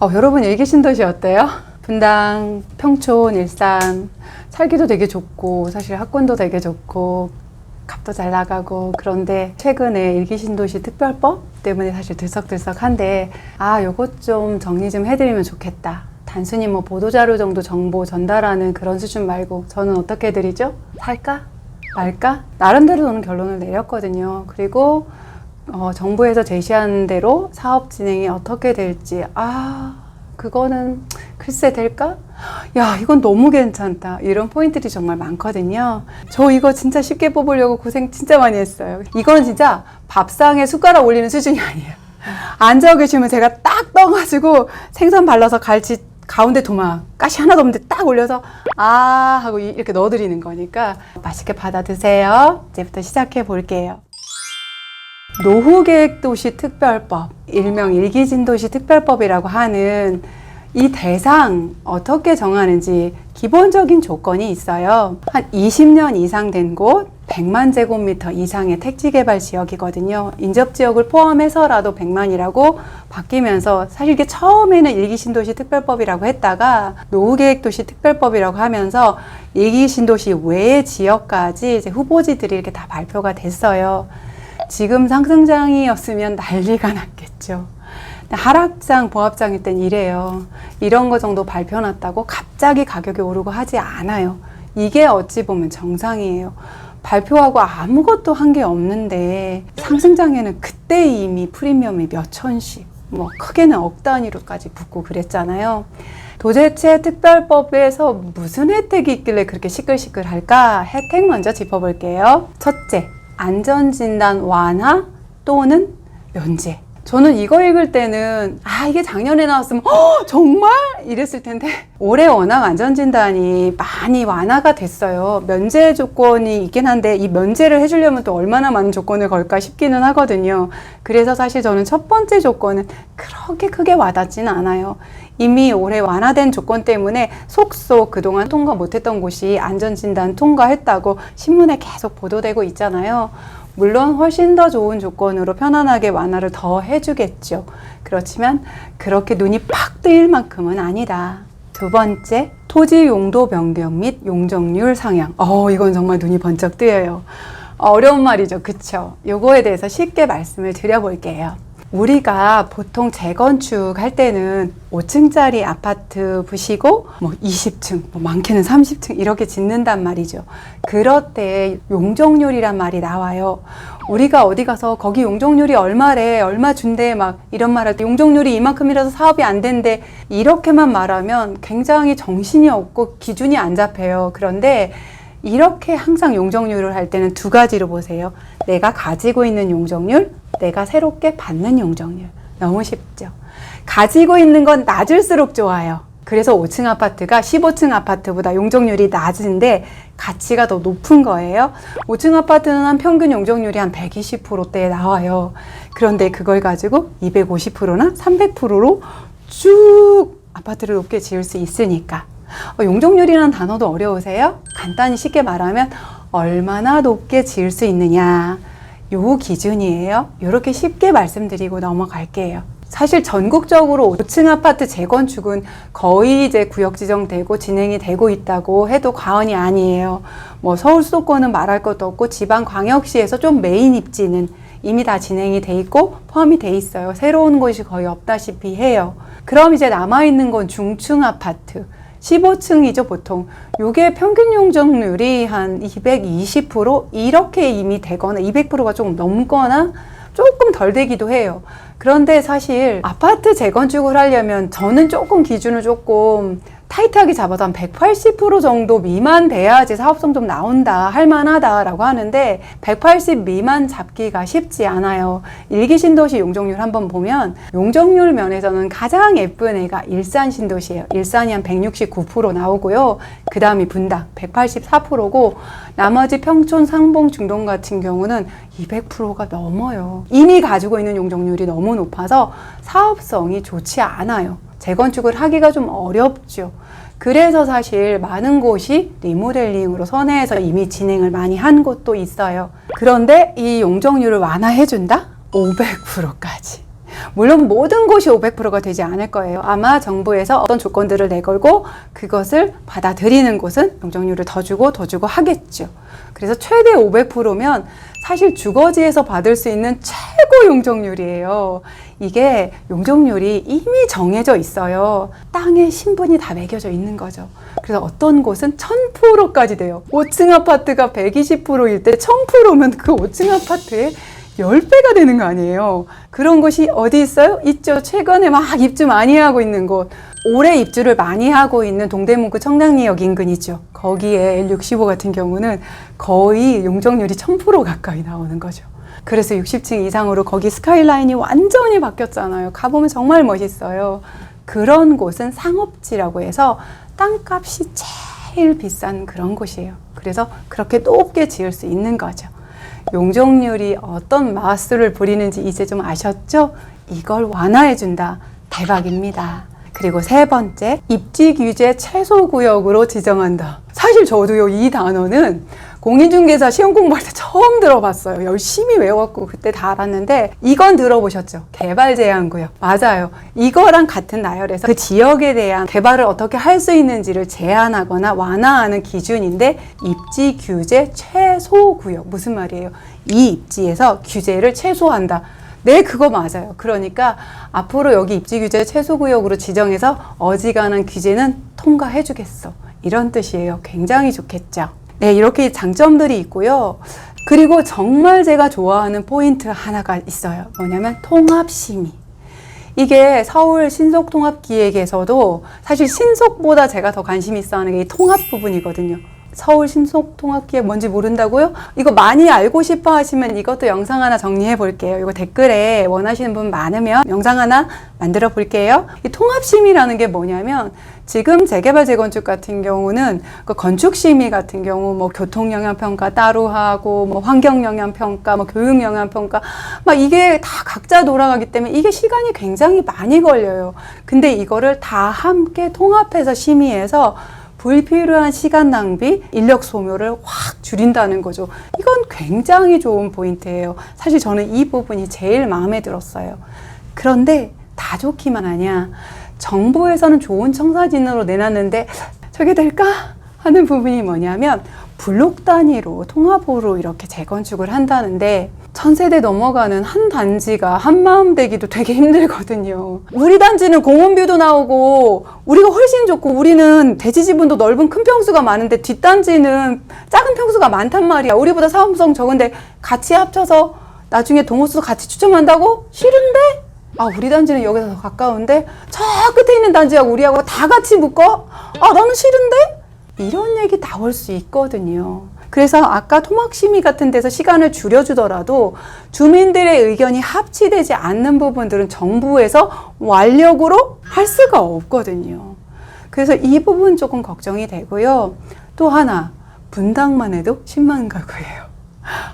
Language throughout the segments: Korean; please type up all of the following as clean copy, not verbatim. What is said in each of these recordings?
여러분 일기신도시 어때요? 분당, 평촌, 일산 살기도 되게 좋고 사실 학군도 되게 좋고 값도 잘 나가고, 그런데 최근에 일기신도시 특별법 때문에 사실 들썩들썩한데 요것 좀 정리 좀 해드리면 좋겠다. 단순히 뭐 보도자료 정도 정보 전달하는 그런 수준 말고 저는 어떻게 해드리죠? 살까? 말까? 나름대로 저는 결론을 내렸거든요. 그리고 정부에서 제시한 대로 사업 진행이 어떻게 될지 그거는 글쎄 될까? 야, 이건 너무 괜찮다. 이런 포인트들이 정말 많거든요. 저 이거 진짜 쉽게 뽑으려고 고생 진짜 많이 했어요. 이건 진짜 밥상에 숟가락 올리는 수준이 아니에요. 앉아 계시면 제가 딱 떠가지고 생선 발라서 갈치 가운데 도마 가시 하나도 없는데 딱 올려서 하고 이렇게 넣어드리는 거니까 맛있게 받아 드세요. 이제부터 시작해 볼게요. 노후계획도시 특별법, 일명 일기신도시 특별법이라고 하는 이 대상 어떻게 정하는지 기본적인 조건이 있어요. 한 20년 이상 된 곳, 100만 제곱미터 이상의 택지개발 지역이거든요. 인접지역을 포함해서라도 100만이라고 바뀌면서 사실 이게 처음에는 일기신도시 특별법이라고 했다가 노후계획도시 특별법이라고 하면서 일기신도시 외의 지역까지 이제 후보지들이 이렇게 다 발표가 됐어요. 지금 상승장이었으면 난리가 났겠죠. 하락장, 보합장일 땐 이래요. 이런 거 정도 발표났다고 갑자기 가격이 오르고 하지 않아요. 이게 어찌 보면 정상이에요. 발표하고 아무것도 한 게 없는데 상승장에는 그때 이미 프리미엄이 몇 천씩, 뭐 크게는 억 단위로까지 붙고 그랬잖아요. 도대체 특별법에서 무슨 혜택이 있길래 그렇게 시끌시끌할까? 혜택 먼저 짚어볼게요. 첫째, 안전진단 완화 또는 면제. 저는 이거 읽을 때는 이게 작년에 나왔으면 정말? 이랬을 텐데 올해 워낙 안전진단이 많이 완화가 됐어요. 면제 조건이 있긴 한데 이 면제를 해주려면 또 얼마나 많은 조건을 걸까 싶기는 하거든요. 그래서 사실 저는 첫 번째 조건은 그렇게 크게 와닿지는 않아요. 이미 올해 완화된 조건 때문에 속속 그동안 통과 못했던 곳이 안전진단 통과했다고 신문에 계속 보도되고 있잖아요. 물론 훨씬 더 좋은 조건으로 편안하게 완화를 더 해주겠죠. 그렇지만 그렇게 눈이 팍 뜨일 만큼은 아니다. 두 번째, 토지 용도 변경 및 용적률 상향. 이건 정말 눈이 번쩍 뜨여요. 어려운 말이죠. 그쵸? 요거에 대해서 쉽게 말씀을 드려볼게요. 우리가 보통 재건축 할 때는 5층짜리 아파트 부시고 20층, 많게는 30층 이렇게 짓는단 말이죠. 그럴 때 용적률이란 말이 나와요. 우리가 어디 가서 거기 용적률이 얼마래, 얼마 준대 막 이런 말할 때 용적률이 이만큼이라서 사업이 안 된대 이렇게만 말하면 굉장히 정신이 없고 기준이 안 잡혀요. 그런데 이렇게 항상 용적률을 할 때는 두 가지로 보세요. 내가 가지고 있는 용적률, 내가 새롭게 받는 용적률. 너무 쉽죠? 가지고 있는 건 낮을수록 좋아요. 그래서 5층 아파트가 15층 아파트보다 용적률이 낮은데 가치가 더 높은 거예요. 5층 아파트는 한 평균 용적률이 한 120%대에 나와요. 그런데 그걸 가지고 250%나 300%로 쭉 아파트를 높게 지을 수 있으니까. 용적률이라는 단어도 어려우세요? 간단히 쉽게 말하면 얼마나 높게 지을 수 있느냐, 요 기준이에요. 이렇게 쉽게 말씀드리고 넘어갈게요. 사실 전국적으로 5층 아파트 재건축은 거의 이제 구역 지정되고 진행이 되고 있다고 해도 과언이 아니에요. 서울 수도권은 말할 것도 없고 지방 광역시에서 좀 메인 입지는 이미 다 진행이 돼 있고 포함이 돼 있어요. 새로운 곳이 거의 없다시피 해요. 그럼 이제 남아있는 건 중층 아파트 15층이죠 보통. 요게 평균 용적률이 한 220% 이렇게 이미 되거나 200%가 조금 넘거나 조금 덜 되기도 해요. 그런데 사실 아파트 재건축을 하려면 저는 조금 기준을 조금 타이트하게 잡아도 한 180% 정도 미만 돼야지 사업성 좀 나온다, 할만하다라고 하는데 180 미만 잡기가 쉽지 않아요. 일기신도시 용적률 한번 보면 용적률 면에서는 가장 예쁜 애가 일산신도시예요. 일산이 한 169% 나오고요. 그 다음이 분당 184%고 나머지 평촌, 상봉, 중동 같은 경우는 200%가 넘어요. 이미 가지고 있는 용적률이 너무 높아서 사업성이 좋지 않아요. 재건축을 하기가 좀 어렵죠. 그래서 사실 많은 곳이 리모델링으로 선회해서 이미 진행을 많이 한 곳도 있어요. 그런데 이 용적률을 완화해준다? 500%까지. 물론 모든 곳이 500%가 되지 않을 거예요. 아마 정부에서 어떤 조건들을 내걸고 그것을 받아들이는 곳은 용적률을 더 주고 하겠죠. 그래서 최대 500%면 사실 주거지에서 받을 수 있는 최고 용적률이에요. 이게 용적률이 이미 정해져 있어요. 땅에 신분이 다 매겨져 있는 거죠. 그래서 어떤 곳은 1000%까지 돼요. 5층 아파트가 120%일 때 1000%면 그 5층 아파트에 10배가 되는 거 아니에요. 그런 곳이 어디 있어요? 있죠. 최근에 막 입주 많이 하고 있는 곳. 올해 입주를 많이 하고 있는 동대문구 청량리역 인근이죠. 거기에 L65 같은 경우는 거의 용적률이 1000% 가까이 나오는 거죠. 그래서 60층 이상으로 거기 스카이라인이 완전히 바뀌었잖아요. 가보면 정말 멋있어요. 그런 곳은 상업지라고 해서 땅값이 제일 비싼 그런 곳이에요. 그래서 그렇게 높게 지을 수 있는 거죠. 용적률이 어떤 마술을 부리는지 이제 좀 아셨죠? 이걸 완화해준다. 대박입니다. 그리고 세 번째, 입지 규제 최소 구역으로 지정한다. 사실 저도요, 이 단어는 공인중개사 시험 공부할 때 처음 들어봤어요. 열심히 외웠고 그때 다 알았는데 이건 들어보셨죠? 개발 제한 구역. 맞아요. 이거랑 같은 나열에서 그 지역에 대한 개발을 어떻게 할 수 있는지를 제한하거나 완화하는 기준인데 입지 규제 최소 구역. 무슨 말이에요? 이 입지에서 규제를 최소한다. 네, 그거 맞아요. 그러니까 앞으로 여기 입지 규제 최소 구역으로 지정해서 어지간한 규제는 통과해 주겠어. 이런 뜻이에요. 굉장히 좋겠죠. 네, 이렇게 장점들이 있고요. 그리고 정말 제가 좋아하는 포인트 하나가 있어요. 뭐냐면 통합심의. 이게 서울 신속통합기획에서도 사실 신속보다 제가 더 관심 있어 하는 게 이 통합 부분이거든요. 서울 신속통합기획 뭔지 모른다고요? 이거 많이 알고 싶어 하시면 이것도 영상 하나 정리해 볼게요. 이거 댓글에 원하시는 분 많으면 영상 하나 만들어 볼게요. 이 통합심의라는 게 뭐냐면 지금 재개발 재건축 같은 경우는 그 건축심의 같은 경우 뭐 교통영향평가 따로 하고 뭐 환경영향평가 뭐 교육영향평가 막 이게 다 각자 돌아가기 때문에 이게 시간이 굉장히 많이 걸려요. 근데 이거를 다 함께 통합해서 심의해서 불필요한 시간 낭비, 인력 소모를 확 줄인다는 거죠. 이건 굉장히 좋은 포인트예요. 사실 저는 이 부분이 제일 마음에 들었어요. 그런데 다 좋기만 하냐? 정부에서는 좋은 청사진으로 내놨는데 저게 될까? 하는 부분이 뭐냐면 블록 단위로 통합으로 이렇게 재건축을 한다는데 1000세대 넘어가는 한 단지가 한마음 되기도 되게 힘들거든요. 우리 단지는 공원뷰도 나오고 우리가 훨씬 좋고 우리는 대지 지분도 넓은 큰 평수가 많은데 뒷단지는 작은 평수가 많단 말이야. 우리보다 사업성 적은데 같이 합쳐서 나중에 동호수 같이 추첨한다고? 싫은데? 아, 우리 단지는 여기서 더 가까운데 저 끝에 있는 단지하고 우리하고 다 같이 묶어? 아, 나는 싫은데? 이런 얘기 나올 수 있거든요. 그래서 아까 토막심의 같은 데서 시간을 줄여주더라도 주민들의 의견이 합치되지 않는 부분들은 정부에서 완력으로 할 수가 없거든요. 그래서 이 부분 조금 걱정이 되고요. 또 하나, 분당만 해도 10만 가구예요.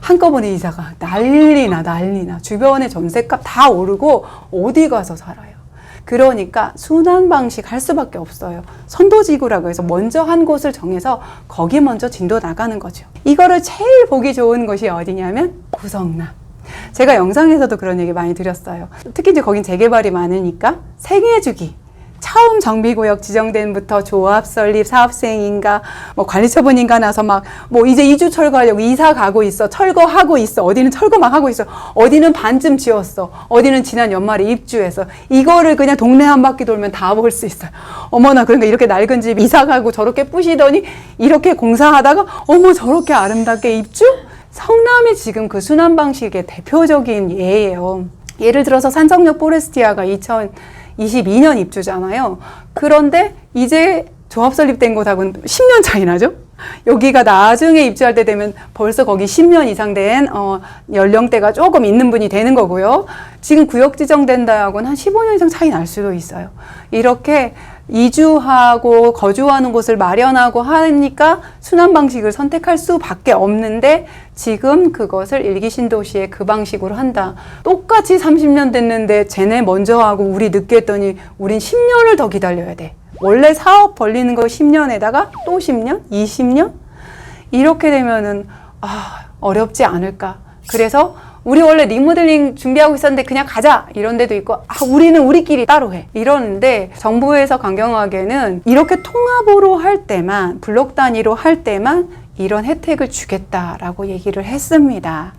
한꺼번에 이사가 난리나. 주변에 전셋값 다 오르고 어디 가서 살아요. 그러니까 순환 방식 할 수밖에 없어요. 선도지구라고 해서 먼저 한 곳을 정해서 거기 먼저 진도 나가는 거죠. 이거를 제일 보기 좋은 곳이 어디냐면 구성남. 제가 영상에서도 그런 얘기 많이 드렸어요. 특히 이제 거긴 재개발이 많으니까 생애주기. 처음 정비구역 지정된부터 조합 설립, 사업수행인가, 뭐 관리처분인가 나서 막, 뭐 이제 이주 철거하려고 이사 가고 있어. 철거하고 있어. 어디는 철거 막 하고 있어. 어디는 반쯤 지었어. 어디는 지난 연말에 입주해서. 이거를 그냥 동네 한 바퀴 돌면 다 볼 수 있어요. 어머나, 그러니까 이렇게 낡은 집 이사 가고 저렇게 부시더니 이렇게 공사하다가 어머, 저렇게 아름답게 입주? 성남이 지금 그 순환 방식의 대표적인 예예요. 예를 들어서 산성역 포레스티아가 2022년 입주잖아요. 그런데 이제 조합 설립된 곳하고는 10년 차이 나죠? 여기가 나중에 입주할 때 되면 벌써 거기 10년 이상 된 연령대가 조금 있는 분이 되는 거고요. 지금 구역 지정된다하고는 한 15년 이상 차이 날 수도 있어요. 이렇게 이주하고 거주하는 곳을 마련하고 하니까 순환 방식을 선택할 수밖에 없는데 지금 그것을 일기 신도시에 그 방식으로 한다. 똑같이 30년 됐는데 쟤네 먼저 하고 우리 늦게 했더니 우린 10년을 더 기다려야 돼. 원래 사업 벌리는 거 10년에다가 또 10년? 20년? 이렇게 되면은 어렵지 않을까. 그래서 우리 원래 리모델링 준비하고 있었는데 그냥 가자 이런 데도 있고, 우리는 우리끼리 따로 해 이러는데, 정부에서 강경하게는 이렇게 통합으로 할 때만, 블록 단위로 할 때만 이런 혜택을 주겠다라고 얘기를 했습니다.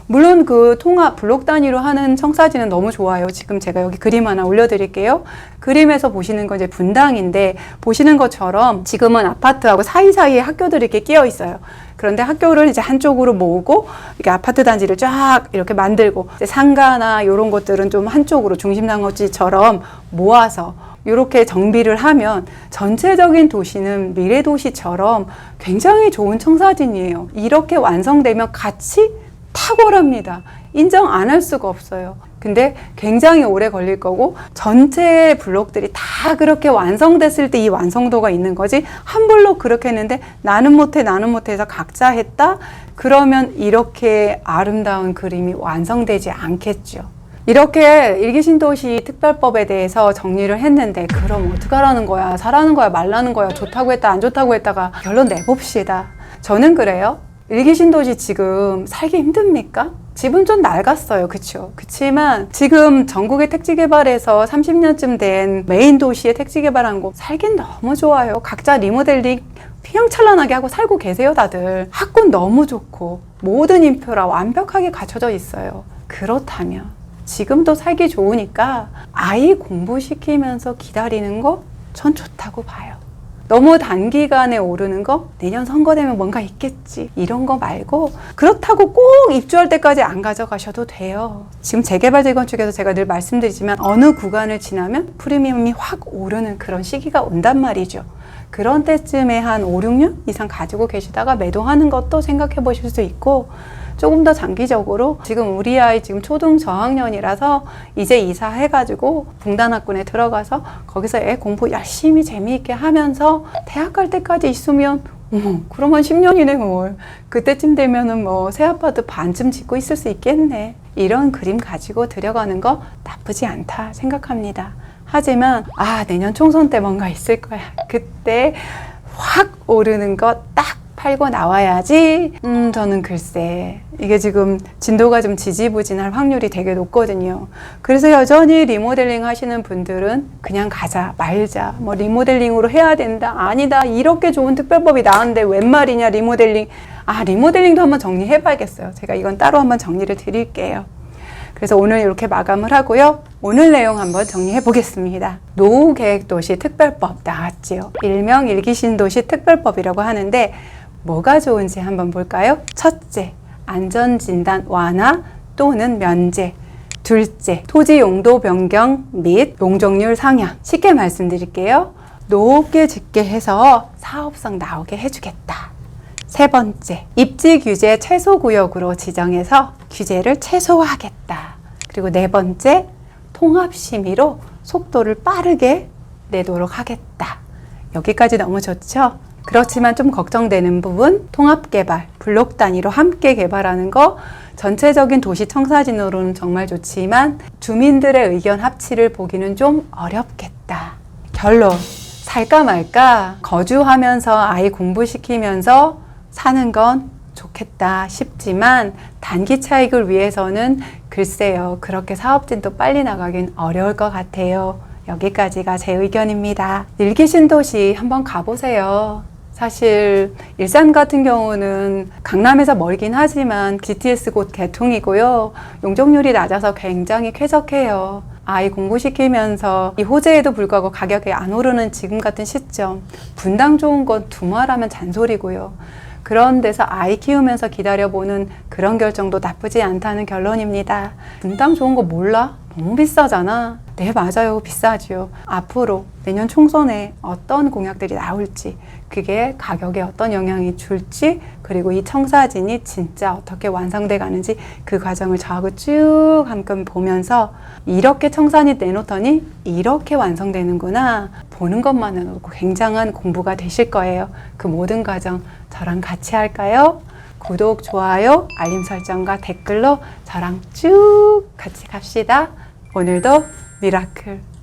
물론 그 통합 블록 단위로 하는 청사진은 너무 좋아요. 지금 제가 여기 그림 하나 올려드릴게요. 그림에서 보시는 건 이제 분당인데, 보시는 것처럼 지금은 아파트하고 사이사이에 학교들이 이렇게 끼어 있어요. 그런데 학교를 이제 한쪽으로 모으고 이렇게 아파트 단지를 쫙 이렇게 만들고, 이제 상가나 이런 것들은 좀 한쪽으로 중심상업지처럼 모아서 이렇게 정비를 하면 전체적인 도시는 미래도시처럼 굉장히 좋은 청사진이에요. 이렇게 완성되면 같이 탁월합니다. 인정 안 할 수가 없어요. 근데 굉장히 오래 걸릴 거고, 전체 블록들이 다 그렇게 완성됐을 때 이 완성도가 있는 거지, 한 블록 그렇게 했는데 나는 못해 해서 각자 했다? 그러면 이렇게 아름다운 그림이 완성되지 않겠죠. 이렇게 일기신도시 특별법에 대해서 정리를 했는데, 그럼 어떡하라는 거야? 사라는 거야? 말라는 거야? 좋다고 했다 안 좋다고 했다가 결론 내봅시다. 저는 그래요. 일기신도시 지금 살기 힘듭니까? 집은 좀 낡았어요. 그쵸? 그치만 지금 전국의 택지개발에서 30년쯤 된 메인 도시의 택지개발한 곳 살긴 너무 좋아요. 각자 리모델링 휘황찬란하게 하고 살고 계세요. 다들 학군 너무 좋고 모든 인프라 완벽하게 갖춰져 있어요. 그렇다면 지금도 살기 좋으니까 아이 공부시키면서 기다리는 거 전 좋다고 봐요. 너무 단기간에 오르는 거, 내년 선거 되면 뭔가 있겠지 이런 거 말고, 그렇다고 꼭 입주할 때까지 안 가져가셔도 돼요. 지금 재개발 재건축에서 제가 늘 말씀드리지만 어느 구간을 지나면 프리미엄이 확 오르는 그런 시기가 온단 말이죠. 그런 때쯤에 한 5, 6년 이상 가지고 계시다가 매도하는 것도 생각해 보실 수 있고, 조금 더 장기적으로 지금 우리 아이 지금 초등 저학년이라서 이제 이사해가지고 분단학군에 들어가서 거기서 애 공부 열심히 재미있게 하면서 대학 갈 때까지 있으면 그러면 10년이네 뭘. 그때쯤 되면은 뭐 새 아파트 반쯤 짓고 있을 수 있겠네. 이런 그림 가지고 들여가는 거 나쁘지 않다 생각합니다. 하지만 내년 총선 때 뭔가 있을 거야. 그때 확 오르는 거 딱 팔고 나와야지. 저는 글쎄, 이게 지금 진도가 좀 지지부진할 확률이 되게 높거든요. 그래서 여전히 리모델링 하시는 분들은 그냥 가자 말자, 뭐 리모델링으로 해야 된다, 아니다, 이렇게 좋은 특별법이 나왔는데 웬 말이냐 리모델링. 리모델링도 한번 정리해 봐야겠어요. 제가 이건 따로 한번 정리를 드릴게요. 그래서 오늘 이렇게 마감을 하고요. 오늘 내용 한번 정리해 보겠습니다. 노후계획도시 특별법 나왔지요. 일명 일기신도시 특별법이라고 하는데 뭐가 좋은지 한번 볼까요? 첫째, 안전진단 완화 또는 면제. 둘째, 토지 용도 변경 및 용적률 상향. 쉽게 말씀드릴게요. 높게 짓게 해서 사업성 나오게 해주겠다. 세 번째, 입지 규제 최소 구역으로 지정해서 규제를 최소화하겠다. 그리고 네 번째, 통합 심의로 속도를 빠르게 내도록 하겠다. 여기까지 너무 좋죠? 그렇지만 좀 걱정되는 부분, 통합개발, 블록 단위로 함께 개발하는 거, 전체적인 도시 청사진으로는 정말 좋지만 주민들의 의견 합치를 보기는 좀 어렵겠다. 결론, 살까 말까, 거주하면서 아이 공부시키면서 사는 건 좋겠다 싶지만 단기 차익을 위해서는 글쎄요, 그렇게 사업진도 빨리 나가긴 어려울 것 같아요. 여기까지가 제 의견입니다. 일기신도시 한번 가보세요. 사실 일산 같은 경우는 강남에서 멀긴 하지만 GTS 곧 개통이고요. 용적률이 낮아서 굉장히 쾌적해요. 아이 공부시키면서 이 호재에도 불구하고 가격이 안 오르는 지금 같은 시점, 분당 좋은 건 두말하면 잔소리고요. 그런 데서 아이 키우면서 기다려보는 그런 결정도 나쁘지 않다는 결론입니다. 분당 좋은 거 몰라? 너무 비싸잖아. 네, 맞아요. 비싸죠. 앞으로 내년 총선에 어떤 공약들이 나올지, 그게 가격에 어떤 영향이 줄지, 그리고 이 청사진이 진짜 어떻게 완성돼 가는지 그 과정을 저하고 쭉 함께 보면서 이렇게 청사진이 내놓더니 이렇게 완성되는구나 보는 것만으로도 굉장한 공부가 되실 거예요. 그 모든 과정 저랑 같이 할까요? 구독, 좋아요, 알림 설정과 댓글로 저랑 쭉 같이 갑시다. 오늘도 미라클